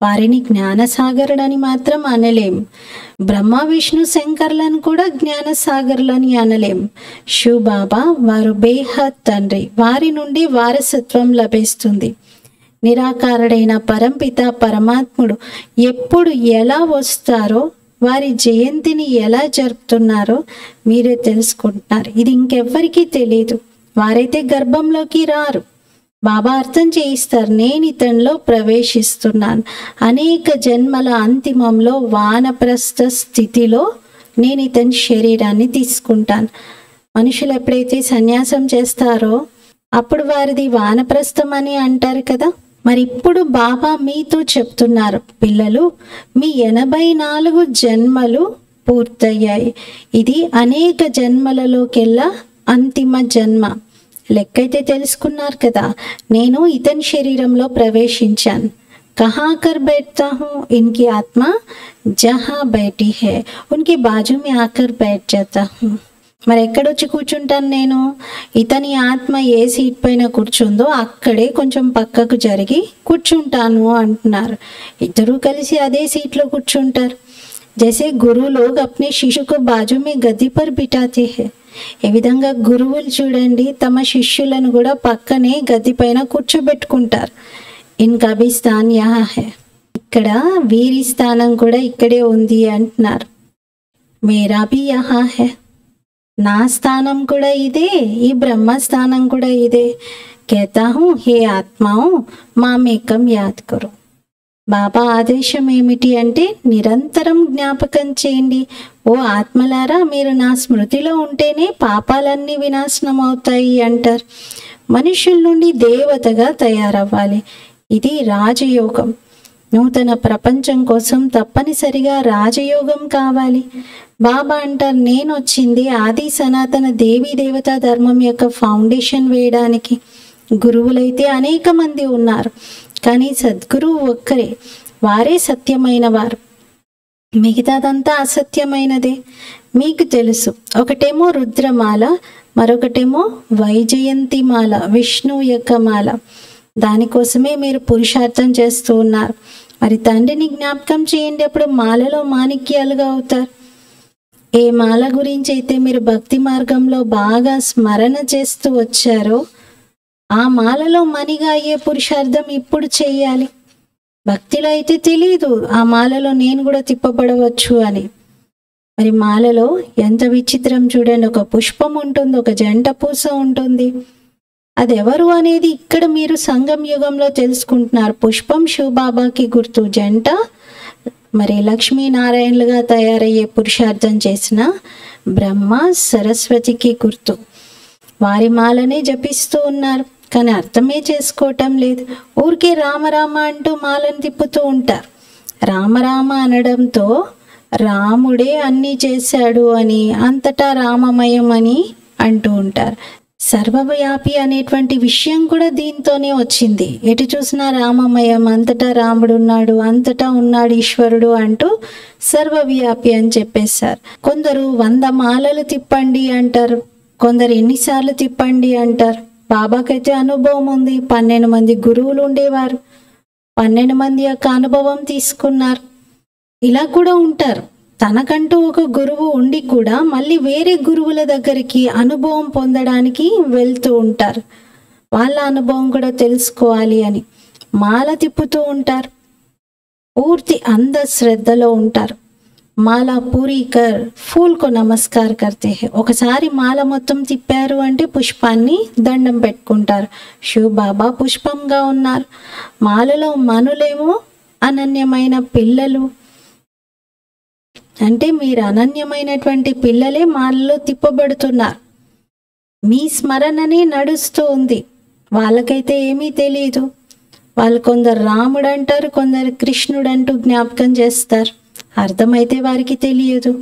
వారిని జ్ఞానసాగరుడని మాత్రం అనలేం. బ్రహ్మ విష్ణు శంకర్లను కూడా జ్ఞానసాగరులని అనలేం. శివ్ బాబా వారు బేహద్ తండ్రి, వారి నుండి వారసత్వం లభిస్తుంది. నిరాకారుడైన పరంపిత పరమాత్ముడు ఎప్పుడు ఎలా వస్తారో, వారి జయంతిని ఎలా జరుపుతున్నారో మీరే తెలుసుకుంటున్నారు. ఇది ఇంకెవ్వరికీ తెలియదు. వారైతే గర్భంలోకి రారు. బాబా అర్థం చేయిస్తారు, నేను ఇతనిలో ప్రవేశిస్తున్నాను. అనేక జన్మల అంతిమంలో వానప్రస్థ స్థితిలో నేను ఇతని శరీరాన్ని తీసుకుంటాను. మనుషులు ఎప్పుడైతే సన్యాసం చేస్తారో అప్పుడు వారిది వానప్రస్థం అని అంటారు కదా. మరి ఇప్పుడు బాబా మీతో చెప్తున్నారు, పిల్లలు మీ 84 జన్మలు పూర్తయ్యాయి. ఇది అనేక జన్మలలోకెల్లా అంతిమ జన్మ. లెక్కైతే తెలుసుకున్నారు కదా. నేను ఇతని శరీరంలో ప్రవేశించాను. कहाँ कर बैठता हूँ, इनकी आत्मा जहाँ बैठी है उनके बाजू में आकर बैठ जाता हूँ. మరి ఎక్కడొచ్చి కూర్చుంటాను నేను? ఇతని ఆత్మ ఏ సీట్ పైన కూర్చుందో అక్కడే కొంచెం పక్కకు జరిగి కూర్చుంటాను అంటున్నారు. ఇద్దరూ కలిసి అదే సీట్లో కూర్చుంటారు. జైసే గురు లోగ్ అప్నే శిష్యుకు బాజు మే గది పర్ బిఠాతే హై. ఏ విధంగా గురువులు చూడండి తమ శిష్యులను కూడా పక్కనే గది పైన కూర్చోబెట్టుకుంటారు. ఇన్కా భీ స్థాన్ యహా హై. ఇక్కడ వీరి స్థానం కూడా ఇక్కడే ఉంది అంటున్నారు. మేరా భీ యహా హై. నా స్థానం కూడా ఇదే, ఈ బ్రహ్మ స్థానం కూడా ఇదే. कहता हूँ हे ఆత్మాओं మామేకం యాద్ కరో. బాబా ఆదేశం ఏమిటి అంటే నిరంతరం జ్ఞాపకం చేయండి. ఓ ఆత్మలారా, మీరు నా స్మృతిలో ఉంటేనే పాపాలన్నీ వినాశనం అవుతాయి అంటారు. మనుషుల నుండి దేవతగా తయారవ్వాలి. ఇది రాజయోగం. నూతన ప్రపంచం కోసం తప్పనిసరిగా రాజయోగం కావాలి. బాబా అంటారు, నేను వచ్చింది ఆది సనాతన దేవీ దేవతా ధర్మం యొక్క ఫౌండేషన్ వేయడానికి. గురువులైతే అనేక మంది ఉన్నారు, కానీ సద్గురువు ఒక్కరే. వారే సత్యమైన వారు, మిగతాదంతా అసత్యమైనదే. మీకు తెలుసు, ఒకటేమో రుద్రమాల, మరొకటేమో వైజయంతిమాల, విష్ణువు యొక్క మాల. దానికోసమే మీరు పురుషార్థం చేస్తూ ఉన్నారు. మరి తండ్రిని జ్ఞాపకం చేయండి, అప్పుడు మాలలో మాణిక్యాలుగా అవుతారు. ఏ మాల గురించి అయితే మీరు భక్తి మార్గంలో బాగా స్మరణ చేస్తూ వచ్చారో ఆ మాలలో మణిగా అయ్యే పురుషార్థం ఇప్పుడు చేయాలి. భక్తిలో అయితే తెలియదు ఆ మాలలో నేను కూడా తిప్పబడవచ్చు అని. మరి మాలలో ఎంత విచిత్రం చూడండి. ఒక పుష్పం ఉంటుంది, ఒక జంట పూస ఉంటుంది. అది ఎవరు అనేది ఇక్కడ మీరు సంగం యుగంలో తెలుసుకుంటున్నారు. పుష్పం శివబాబాకి గుర్తు, జంట మరి లక్ష్మీనారాయణలుగా తయారయ్యే పురుషార్థం చేసిన బ్రహ్మ సరస్వతికి గుర్తు. వారి మాలనే జపిస్తూ ఉన్నారు, కానీ అర్థమే చేసుకోవటం లేదు. ఊరికే రామరామ అంటూ మాలను తిప్పుతూ ఉంటారు. రామరామ అనడంతో రాముడే అన్నీ చేశాడు అని, అంతటా రామమయం అని అంటూ ఉంటారు. సర్వవ్యాపి అనేటువంటి విషయం కూడా దీంతోనే వచ్చింది. ఎటు చూసినా రామమయం, అంతటా రాముడు ఉన్నాడు, అంతటా ఉన్నాడు ఈశ్వరుడు అంటూ సర్వవ్యాపి అని చెప్పేశారు. కొందరు 100 మాలలు తిప్పండి అంటారు, కొందరు ఎన్నిసార్లు తిప్పండి అంటారు. బాబాకైతే అనుభవం ఉంది. 12 మంది గురువులు ఉండేవారు, 12 మంది యొక్క అనుభవం తీసుకున్నారు. ఇలా కూడా ఉంటారు. తనకంటూ ఒక గురువు ఉండి కూడా మళ్ళీ వేరే గురువుల దగ్గరికి అనుభవం పొందడానికి వెళ్తూ ఉంటారు. వాళ్ళ అనుభవం కూడా తెలుసుకోవాలి అని మాల తిప్పుతూ ఉంటారు. పూర్తి అంధశ్రద్ధలో ఉంటారు. మాల పూరీ కర్ ఫూల్ కో నమస్కార్ కర్తే హై. ఒకసారి మాల మొత్తం తిప్పారు అంటే పుష్పాన్ని దండం పెట్టుకుంటారు. శివ బాబా పుష్పంగా ఉన్నారు. మాలలో మనులేమో అనన్యమైన పిల్లలు. అంటే మీరు అనన్యమైనటువంటి పిల్లలే మాలలో తిప్పబడుతున్నారు. మీ స్మరణనే నడుస్తూ ఉంది. వాళ్ళకైతే ఏమీ తెలియదు. వాళ్ళు కొందరు రాముడు అంటారు, కొందరు కృష్ణుడు అంటూ జ్ఞాపకం చేస్తారు. అర్థమైతే వారికి తెలియదు.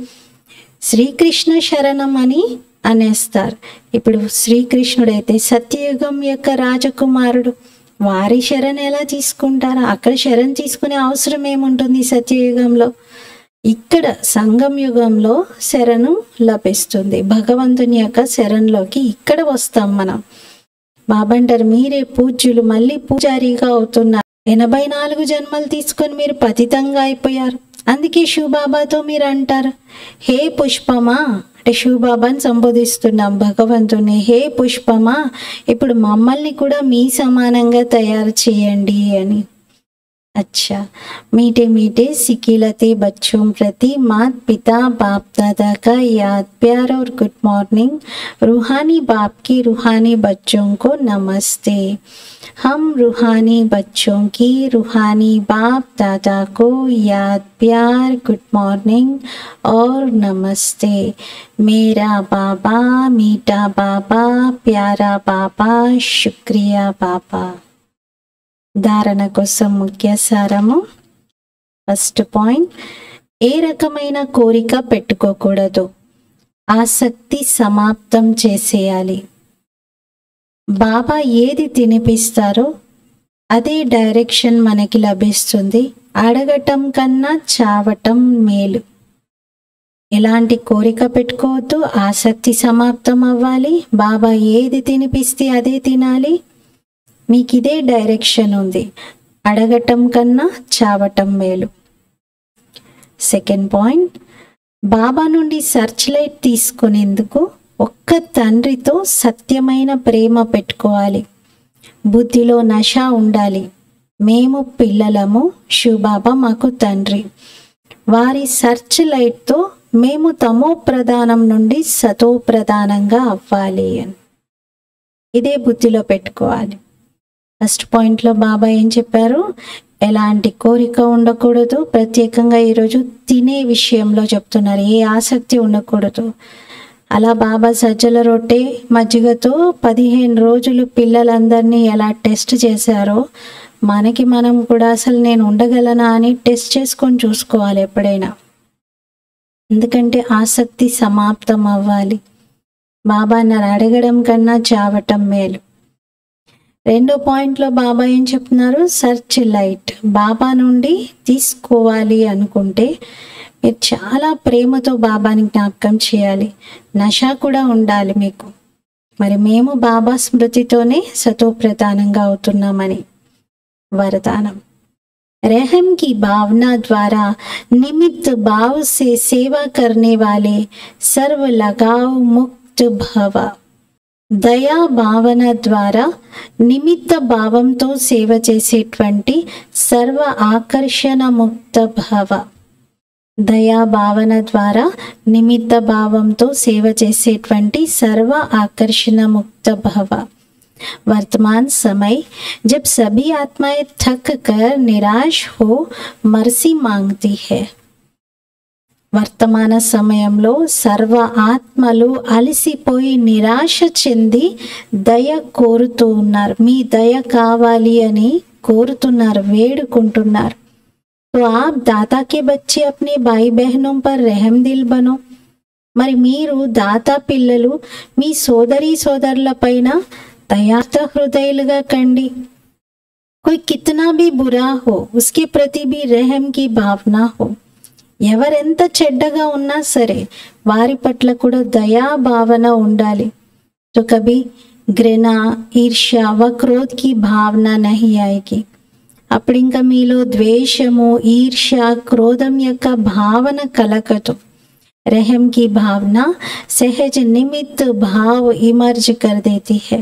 శ్రీకృష్ణ శరణం అని అనేస్తారు. ఇప్పుడు శ్రీకృష్ణుడైతే సత్యయుగం యొక్క రాజకుమారుడు. వారి శరణ ఎలా తీసుకుంటారా? అక్కడ శరణ తీసుకునే అవసరం ఏముంటుంది సత్యయుగంలో? ఇక్కడ సంగం యుగంలో శరణు లభిస్తుంది. భగవంతుని యొక్క శరణలోకి ఇక్కడ వస్తాం మనం. బాబా అంటారు, మీరే పూజ్యులు మళ్ళీ పూజారిగా అవుతున్నారు. 84 జన్మలు తీసుకొని మీరు పతితంగా అయిపోయారు. అందుకే శివబాబాతో మీరు అంటారు, హే పుష్పమా అంటే శివబాబాని సంబోధిస్తున్నాం భగవంతుని. హే పుష్పమా, ఇప్పుడు మమ్మల్ని కూడా మీ సమానంగా తయారు చేయండి అని. अच्छा, मीठे मीठे सिकिलते बच्चों प्रति माता पिता बाप दादा का याद प्यार और गुड मॉर्निंग. रूहानी बाप की रूहानी बच्चों को नमस्ते. हम रूहानी बच्चों की रूहानी बाप दादा को याद प्यार गुड मॉर्निंग और नमस्ते. मेरा बाबा मीठा बाबा प्यारा बाबा शुक्रिया बाबा. ధారణ కోసం ముఖ్య సారము. ఫస్ట్ పాయింట్, ఏ రకమైన కోరిక పెట్టుకోకూడదు. ఆసక్తి సమాప్తం చేసేయాలి. బాబా ఏది తినిపిస్తారో అదే డైరెక్షన్ మనకి లభిస్తుంది. అడగటం కన్నా చావటం మేలు. ఎలాంటి కోరిక పెట్టుకోవద్దు. ఆసక్తి సమాప్తం అవ్వాలి. బాబా ఏది తినిపిస్తే అదే తినాలి. మీకు ఇదే డైరెక్షన్ ఉంది. అడగటం కన్నా చావటం మేలు. సెకండ్ పాయింట్, బాబా నుండి సర్చ్ లైట్ తీసుకునేందుకు ఒక్క తండ్రితో సత్యమైన ప్రేమ పెట్టుకోవాలి. బుద్ధిలో నష ఉండాలి. మేము పిల్లలము, శివబాబా మాకు తండ్రి. వారి సర్చ్ లైట్తో మేము తమో ప్రధానం నుండి సతో ప్రధానంగా అవ్వాలి అని ఇదే బుద్ధిలో పెట్టుకోవాలి. ఫస్ట్ పాయింట్లో బాబా ఏం చెప్పారు? ఎలాంటి కోరిక ఉండకూడదు. ప్రత్యేకంగా ఈరోజు తినే విషయంలో చెప్తున్నారు. ఏ ఆసక్తి ఉండకూడదు. అలా బాబా సజ్జల రొట్టె మజ్జిగతో 15 రోజులు పిల్లలందరినీ ఎలా టెస్ట్ చేశారో మనం కూడా అసలు నేను ఉండగలనా అని టెస్ట్ చేసుకొని చూసుకోవాలి ఎప్పుడైనా. ఎందుకంటే ఆసక్తి సమాప్తం అవ్వాలి. బాబా నన్ను అడగడం కన్నా చావటం మేలు. రెండో పాయింట్లో బాబా ఏం చెప్తున్నారు? సర్చ్ లైట్ బాబా నుండి తీసుకోవాలి అనుకుంటే మీరు చాలా ప్రేమతో బాబాని జ్ఞాపకం చేయాలి. నష కూడా ఉండాలి మీకు. మరి మేము బాబా స్మృతితోనే సతో ప్రధానంగా అవుతున్నామని वरदानम। रहम की भावना द्वारा निमित्त भाव से सेवा करने वाले सर्व लगाव मुक्त भव। दया भावన ద్వారా నిమిత్త భావంతో సేవ చేసేటువంటి సర్వ ఆకర్షణ ముక్త భవ। దయా భావన ద్వారా నిమిత్త భావంతో సేవ చేసేటువంటి సర్వ ఆకర్షణ ముక్త భవ। वर्तमान समय जब सभी आत्माएं थक कर निराश हो मर्सी मांगती है। వర్తమాన సమయంలో సర్వ ఆత్మలు అలసిపోయి నిరాశ చెంది దయ కోరుతూ ఉన్నారు. మీ దయ కావాలి అని కోరుతున్నారు, వేడుకుంటున్నారు. तो आप दाता के बच्चे अपने भाई बहनों पर रहम दिल बनो। మరి మీరు దాతా పిల్లలు మీ సోదరి సోదరులపైన దయార్థ హృదయులుగా కండి। कोई कितना भी बुरा हो उसके प्रति भी रहम की भावना हो। ఎవరెంత చెడ్డగా ఉన్నా సరే వారి పట్ల కూడా దయా భావన ఉండాలి। तो कभी घृणा ईर्ष्या व क्रोध की भावना नहीं आएगी। అప్పుడు ఇంకా మీలో ద్వేషము ఈర్ష్య క్రోధం యొక్క భావన కలగదు। रहम की भावना सहज निमित्त भाव इमर्ज कर देती है।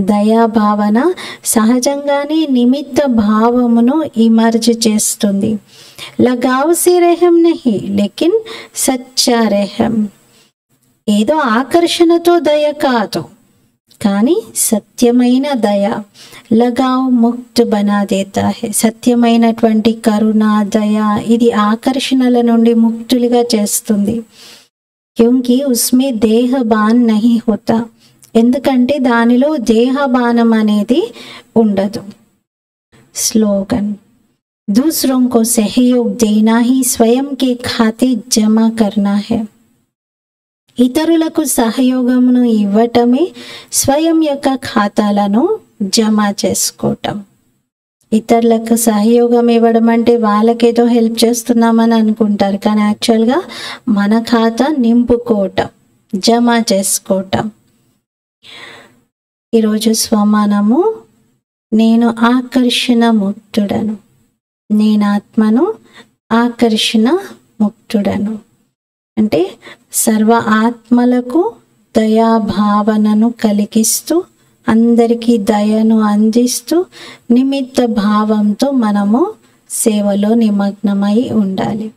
దయా భావన సహజంగానే నిమిత్త భావమును ఇమర్జ్ చేస్తుంది। लगाव से रहम नहीं लेकिन सच्चा रहम। ఏదో ఆకర్షణతో దయ కాదు కానీ సత్యమైన దయ लगाव मुक्त बना देता है। సత్యమైనటువంటి కరుణ దయ ఇది ఆకర్షణల నుండి ముక్తులుగా చేస్తుంది। क्योंकि उसमें देहबान नहीं होता। ఎందుకంటే దానిలో దేహబానం అనేది ఉండదు। स्लोगन दूसरों को सहयोग देना ही स्वयं के खाते जमा करना है। ఇతరులకు సహయోగమును ఇవ్వటమే స్వయం యొక్క ఖాతాలను జమ చేసుకోవటం। ఇతరులకు సహయోగం ఇవ్వడం అంటే వాళ్ళకేదో హెల్ప్ చేస్తున్నామని అనుకుంటారు కానీ యాక్చువల్గా మన ఖాతా నింపుకోవటం జమ చేసుకోవటం। ఈరోజు స్వమానము నేను ఆకర్షణ ముక్తుడను, నేను ఆత్మను ఆకర్షణ ముక్తుడను అంటే సర్వ ఆత్మలకు దయా భావనను కలిగిస్తూ అందరికీ దయను అందిస్తూ నిమిత్త భావంతో మనము సేవలో నిమగ్నమై ఉండాలి।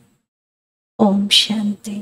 ఓం శాంతి।